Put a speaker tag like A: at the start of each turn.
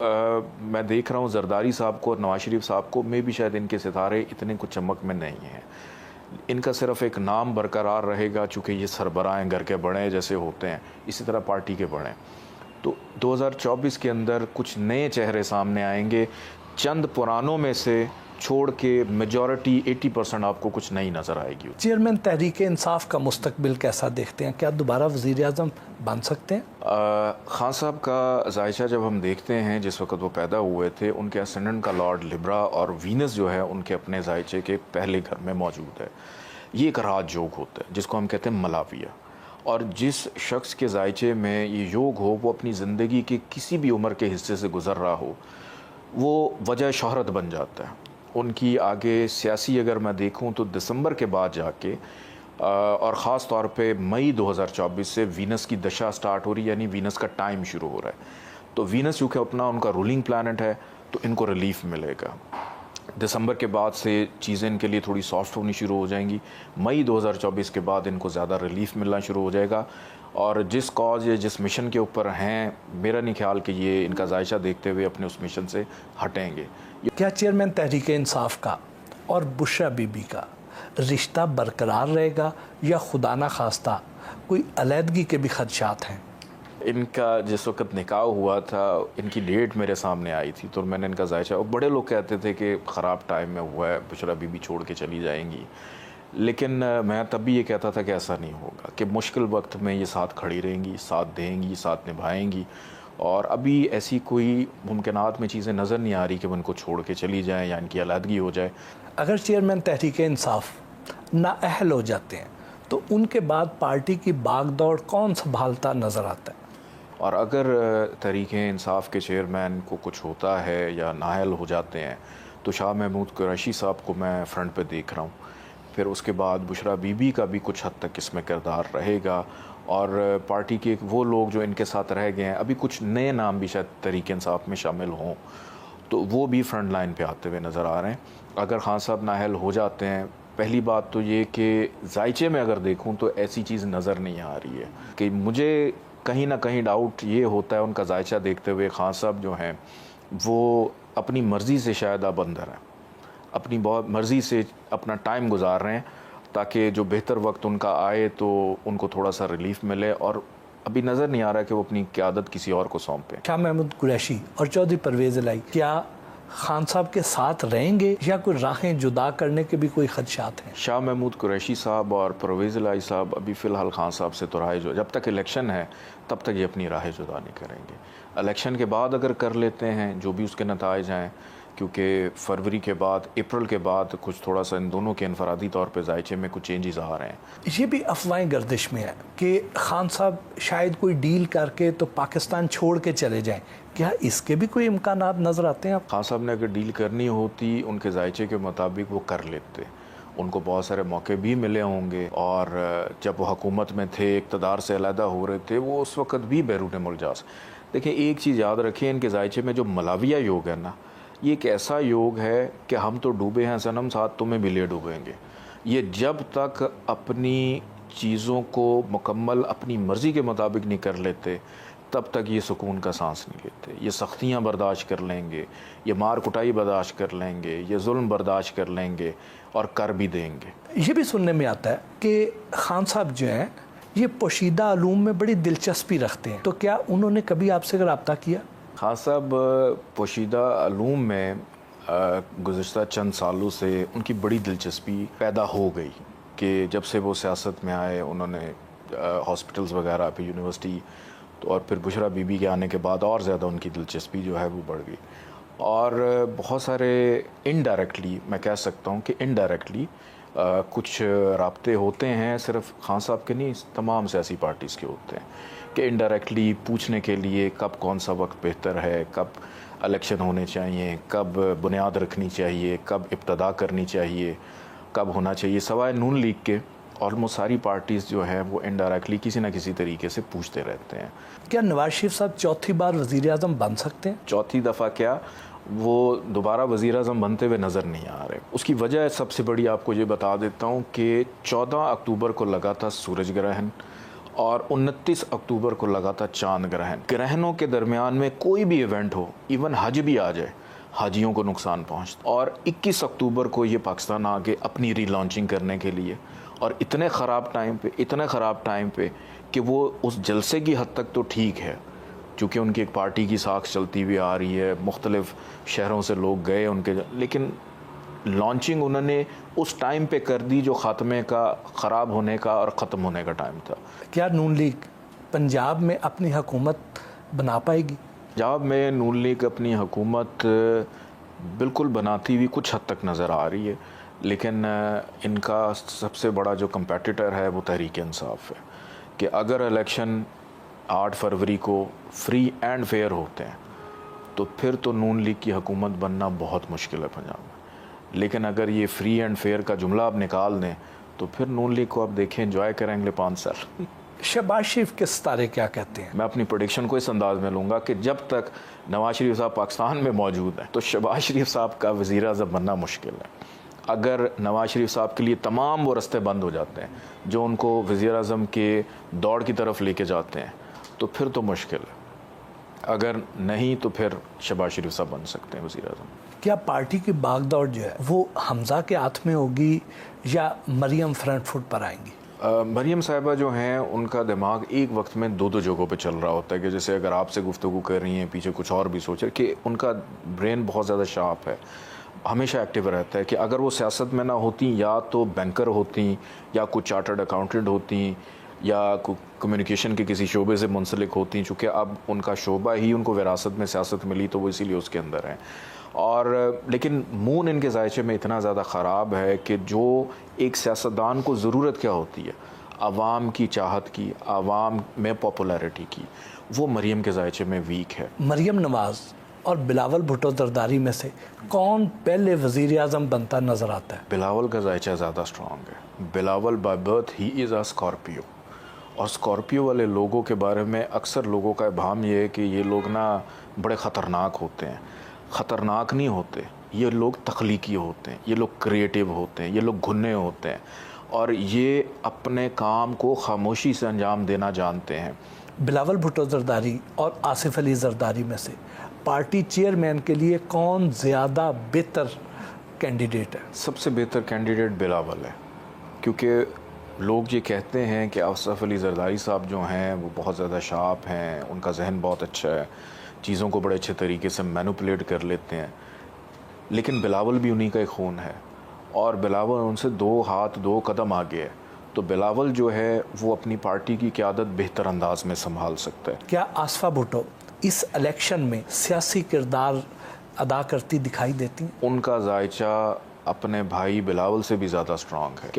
A: मैं देख रहा हूँ जरदारी साहब को और नवाज शरीफ साहब को, में भी शायद इनके सितारे इतने कुछ चमक में नहीं हैं। इनका सिर्फ एक नाम बरकरार रहेगा, चूँकि ये सरबराह घर के बड़े जैसे होते हैं, इसी तरह पार्टी के बड़े। तो 2024 के अंदर कुछ नए चेहरे सामने आएंगे, चंद पुरानों में से छोड़ के मेजॉरिटी 80% आपको कुछ नई नज़र आएगी।
B: चेयरमैन तहरीक इंसाफ का मुस्तकबिल कैसा देखते हैं? क्या दोबारा वज़ीर आज़म बन सकते हैं?
A: खान साहब का जायशा जब हम देखते हैं, जिस वक्त वो पैदा हुए थे, उनके असेंडेंट का लॉर्ड लिब्रा और वीनस जो है उनके अपने जायचे के पहले घर में मौजूद है। ये एक राज योग होता है जिसको हम कहते हैं मलाविया, और जिस शख्स के जायचे में ये योग हो वो अपनी ज़िंदगी के किसी भी उम्र के हिस्से से गुज़र रहा हो, वो वजह शोहरत बन जाता है। उनकी आगे सियासी अगर मैं देखूं तो दिसंबर के बाद जाके और ख़ास तौर पे मई 2024 से वीनस की दशा स्टार्ट हो रही है, यानी वीनस का टाइम शुरू हो रहा है। तो वीनस चूँकि अपना उनका रूलिंग प्लैनेट है तो इनको रिलीफ मिलेगा। दिसंबर के बाद से चीज़ें इनके लिए थोड़ी सॉफ्ट होनी शुरू हो जाएंगी। मई 2024 के बाद इनको ज़्यादा रिलीफ मिलना शुरू हो जाएगा, और जिस कॉज या जिस मिशन के ऊपर हैं, मेरा नहीं ख्याल कि ये इनका जायशा देखते हुए अपने उस मिशन से हटेंगे।
B: क्या चेयरमैन तहरीक इंसाफ का और बुशरा बीबी का रिश्ता बरकरार रहेगा, या खुदा ना खास्ता कोई अलहदगी के भी खदशात हैं?
A: इनका जिस वक्त निकाह हुआ था, इनकी डेट मेरे सामने आई थी, तो मैंने इनका जायशा, और बड़े लोग कहते थे कि ख़राब टाइम में हुआ है, बुशरा बीबी छोड़ के चली जाएंगी, लेकिन मैं तब भी ये कहता था कि ऐसा नहीं होगा, कि मुश्किल वक्त में ये साथ खड़ी रहेंगी, साथ देंगी, साथ निभाएंगी। और अभी ऐसी कोई मुमकिनात में चीज़ें नज़र नहीं आ रही कि वो इनको छोड़ के चली जाएँ या इनकी अलहदगी हो जाए।
B: अगर चेयरमैन तहरीक इंसाफ नाअहल हो जाते हैं तो उनके बाद पार्टी की बागदौड़ कौन संभालता नज़र आता है?
A: और अगर तहरीक इंसाफ के चेयरमैन को कुछ होता है या नाअहल हो जाते हैं तो शाह महमूद कुरैशी साहब को मैं फ्रंट पे देख रहा हूँ। फिर उसके बाद बुशरा बीबी का भी कुछ हद तक इसमें किरदार रहेगा, और पार्टी के वो लोग जो इनके साथ रह गए हैं, अभी कुछ नए नाम भी शायद तहरीक इंसाफ में शामिल हों, तो वो भी फ्रंट लाइन पे आते हुए नज़र आ रहे हैं। अगर खान साहब नाअहल हो जाते हैं, पहली बात तो ये कि जायचे में अगर देखूं तो ऐसी चीज़ नज़र नहीं आ रही है, कि मुझे कहीं ना कहीं डाउट ये होता है उनका जायचा देखते हुए, खान साहब जो हैं वो अपनी मर्ज़ी से शायद अब अंदर हैं, अपनी बहुत मर्ज़ी से अपना टाइम गुजार रहे हैं, ताकि जो बेहतर वक्त उनका आए तो उनको थोड़ा सा रिलीफ मिले, और अभी नज़र नहीं आ रहा कि वो अपनी क़यादत किसी और को सौंपें।
B: शाह महमूद कुरैशी और चौधरी परवेज़ इलाही क्या खान साहब के साथ रहेंगे, या कोई राहें जुदा करने के भी कोई खदशात हैं?
A: शाह महमूद कुरैशी साहब और परवेज़ इलाही साहब अभी फ़िलहाल खान साहब से तो राह जो, जब तक इलेक्शन है तब तक ये अपनी राह जुदा नहीं करेंगे। इलेक्शन के बाद अगर कर लेते हैं, जो भी उसके नताइज हैं, क्योंकि फरवरी के बाद, अप्रैल के बाद कुछ थोड़ा सा इन दोनों के इनफरादी तौर पे जायचे में कुछ चेंजेस आ रहे हैं।
B: ये भी अफवाहें गर्दिश में है कि खान साहब शायद कोई डील करके तो पाकिस्तान छोड़ के चले जाएं। क्या इसके भी कोई इम्कानात नज़र आते हैं?
A: खान साहब ने अगर डील करनी होती उनके जायचे के मुताबिक वो कर लेते, उनको बहुत सारे मौके भी मिले होंगे, और जब वो हुकूमत में थे, इक़्तिदार से अलहदा हो रहे थे, वो उस वक़्त भी बैरून मुल्क जा। देखिए एक चीज़ याद रखें, इनके जायचे में जो मलाविया योग है ना, ये एक ऐसा योग है कि हम तो डूबे हैं सनम, साथ तुम्हें भी ले डूबेंगे। ये जब तक अपनी चीज़ों को मुकम्मल अपनी मर्ज़ी के मुताबिक नहीं कर लेते, तब तक ये सुकून का सांस नहीं लेते। ये सख्तियाँ बर्दाश्त कर लेंगे, ये मार कुटाई बर्दाश्त कर लेंगे, ये जुल्म बर्दाश्त कर लेंगे, और कर भी देंगे।
B: ये भी सुनने में आता है कि खान साहब जो हैं ये पोशीदा उलूम में बड़ी दिलचस्पी रखते हैं, तो क्या उन्होंने कभी आपसे रब्ता किया?
A: खान साहब पोशीदा उलूम में गुज़िश्ता चंद सालों से उनकी बड़ी दिलचस्पी पैदा हो गई, कि जब से वो सियासत में आए, उन्होंने हॉस्पिटल्स वगैरह पे, यूनिवर्सिटी, तो और फिर बुशरा बीबी के आने के बाद और ज़्यादा उनकी दिलचस्पी जो है वो बढ़ गई। और बहुत सारे इनडायरेक्टली, मैं कह सकता हूँ कि इनडायरेक्टली कुछ राब्ते होते हैं, सिर्फ खान साहब के नहीं, तमाम सियासी पार्टीज़ के होते हैं, कि इनडायरेक्टली पूछने के लिए कब कौन सा वक्त बेहतर है, कब इलेक्शन होने चाहिए, कब बुनियाद रखनी चाहिए, कब इब्तदा करनी चाहिए, कब होना चाहिए। सवाए नून लीग के ऑलमोस्ट सारी पार्टीज़ जो हैं वो इनडायरेक्टली किसी न किसी तरीके से पूछते रहते हैं।
B: क्या नवाज शरीफ साहब चौथी बार वज़ीर आज़म बन सकते हैं?
A: चौथी दफ़ा क्या, वो दोबारा वज़ीर आज़म बनते हुए नज़र नहीं आ रहे। उसकी वजह सबसे बड़ी आपको ये बता देता हूँ कि 14 अक्टूबर को लगा था सूरज ग्रहण, और 29 अक्टूबर को लगा था चांद ग्रहण। ग्रहणों के दरमियान में कोई भी इवेंट हो, इवन हज भी आ जाए, हाजियों को नुकसान पहुंचता। और 21 अक्टूबर को ये पाकिस्तान आगे अपनी रीलॉन्चिंग करने के लिए, और इतने ख़राब टाइम पे कि वो उस जलसे की हद तक तो ठीक है, चूँकि उनकी एक पार्टी की साख चलती हुई आ रही है, मुख्तलिफ शहरों से लोग गए उनके, लेकिन लॉन्चिंग उन्होंने उस टाइम पे कर दी जो ख़ात्मे का, ख़राब होने का और ख़त्म होने का टाइम था।
B: क्या नून लीग पंजाब में अपनी हुकूमत बना पाएगी?
A: पंजाब में नून लीग अपनी हुकूमत बिल्कुल बनाती हुई कुछ हद तक नज़र आ रही है, लेकिन इनका सबसे बड़ा जो कंपेटिटर है वो तहरीक इंसाफ है कि अगर इलेक्शन 8 फरवरी को फ्री एंड फेयर होते हैं तो फिर तो नून लीग की हुकूमत बनना बहुत मुश्किल है पंजाब में। लेकिन अगर ये फ्री एंड फेयर का जुमला आप निकाल दें तो फिर नून लीग को आप देखें एंजॉय करेंगे 5 साल।
B: शहबाज शरीफ के सितारे क्या कहते हैं?
A: मैं अपनी प्रेडिक्शन को इस अंदाज में लूँगा कि जब तक नवाज शरीफ साहब पाकिस्तान में मौजूद हैं तो शहबाज शरीफ साहब का वज़ीर आज़म बनना मुश्किल है। अगर नवाज शरीफ साहब के लिए तमाम वो रास्ते बंद हो जाते हैं जो उनको वज़ीर आज़म के दौड़ की तरफ लेके जाते हैं तो फिर तो मुश्किल है, अगर नहीं तो फिर शहबाज शरीफ साहब बन सकते हैं वज़ीर आज़म।
B: क्या पार्टी की भागदौड़ जो है वो हमज़ा के हाथ में होगी या मरियम फ्रंट फुट पर आएंगी?
A: मरियम साहिबा जो हैं उनका दिमाग एक वक्त में दो जगहों पे चल रहा होता है कि जैसे अगर आपसे गुफ्तगू कर रही हैं पीछे कुछ और भी सोच रहे कि उनका ब्रेन बहुत ज़्यादा शार्प है, हमेशा एक्टिव रहता है कि अगर वो सियासत में ना होती या तो बैंकर होती या कुछ चार्टर्ड अकाउंटेंट होती या कम्युनिकेशन के किसी शोबे से मुंसलिक होती, चूँकि अब उनका शोबा ही उनको विरासत में सियासत मिली तो वो इसीलिए उसके अंदर हैं। और लेकिन मून इनके जायचे में इतना ज़्यादा ख़राब है कि जो एक सियासतदान को ज़रूरत क्या होती है, आवाम की चाहत की, आवाम में पॉपुलैरिटी की, वो मरियम के जायचे में वीक है।
B: मरियम नवाज़ और बिलावल भुट्टो जरदारी में से कौन पहले वज़ीर आज़म बनता नज़र आता है?
A: बिलावल का जायचा ज़्यादा स्ट्रॉन्ग है। Bilawal by birth he is a Scorpio, और स्कॉर्पियो वाले लोगों के बारे में अक्सर लोगों का इबाम ये है कि ये लोग ना बड़े ख़तरनाक होते हैं। ख़तरनाक नहीं होते, ये लोग तख्लीकी होते हैं, ये लोग क्रिएटिव होते हैं, ये लोग घुन्ने होते हैं और ये अपने काम को खामोशी से अंजाम देना जानते हैं।
B: बिलावल भुट्टो जरदारी और आसिफ अली जरदारी में से पार्टी चेयरमैन के लिए कौन ज़्यादा बेहतर कैंडिडेट है?
A: सबसे बेहतर कैंडिडेट बिलावल है, क्योंकि लोग ये कहते हैं कि आसिफ अली जरदारी साहब जो हैं वो बहुत ज़्यादा शार्प हैं, उनका जहन बहुत अच्छा है, चीज़ों को बड़े अच्छे तरीके से मैनिपुलेट कर लेते हैं, लेकिन बिलावल भी उन्हीं का एक खून है और बिलावल उनसे 2 हाथ 2 कदम आगे है। तो बिलावल जो है वो अपनी पार्टी की क़यादत बेहतर अंदाज में संभाल सकता है।
B: क्या आसफा भुट्टो इस इलेक्शन में सियासी किरदार अदा करती दिखाई देती हैं?
A: उनका जायचा अपने भाई बिलावल से भी ज़्यादा स्ट्रॉन्ग है।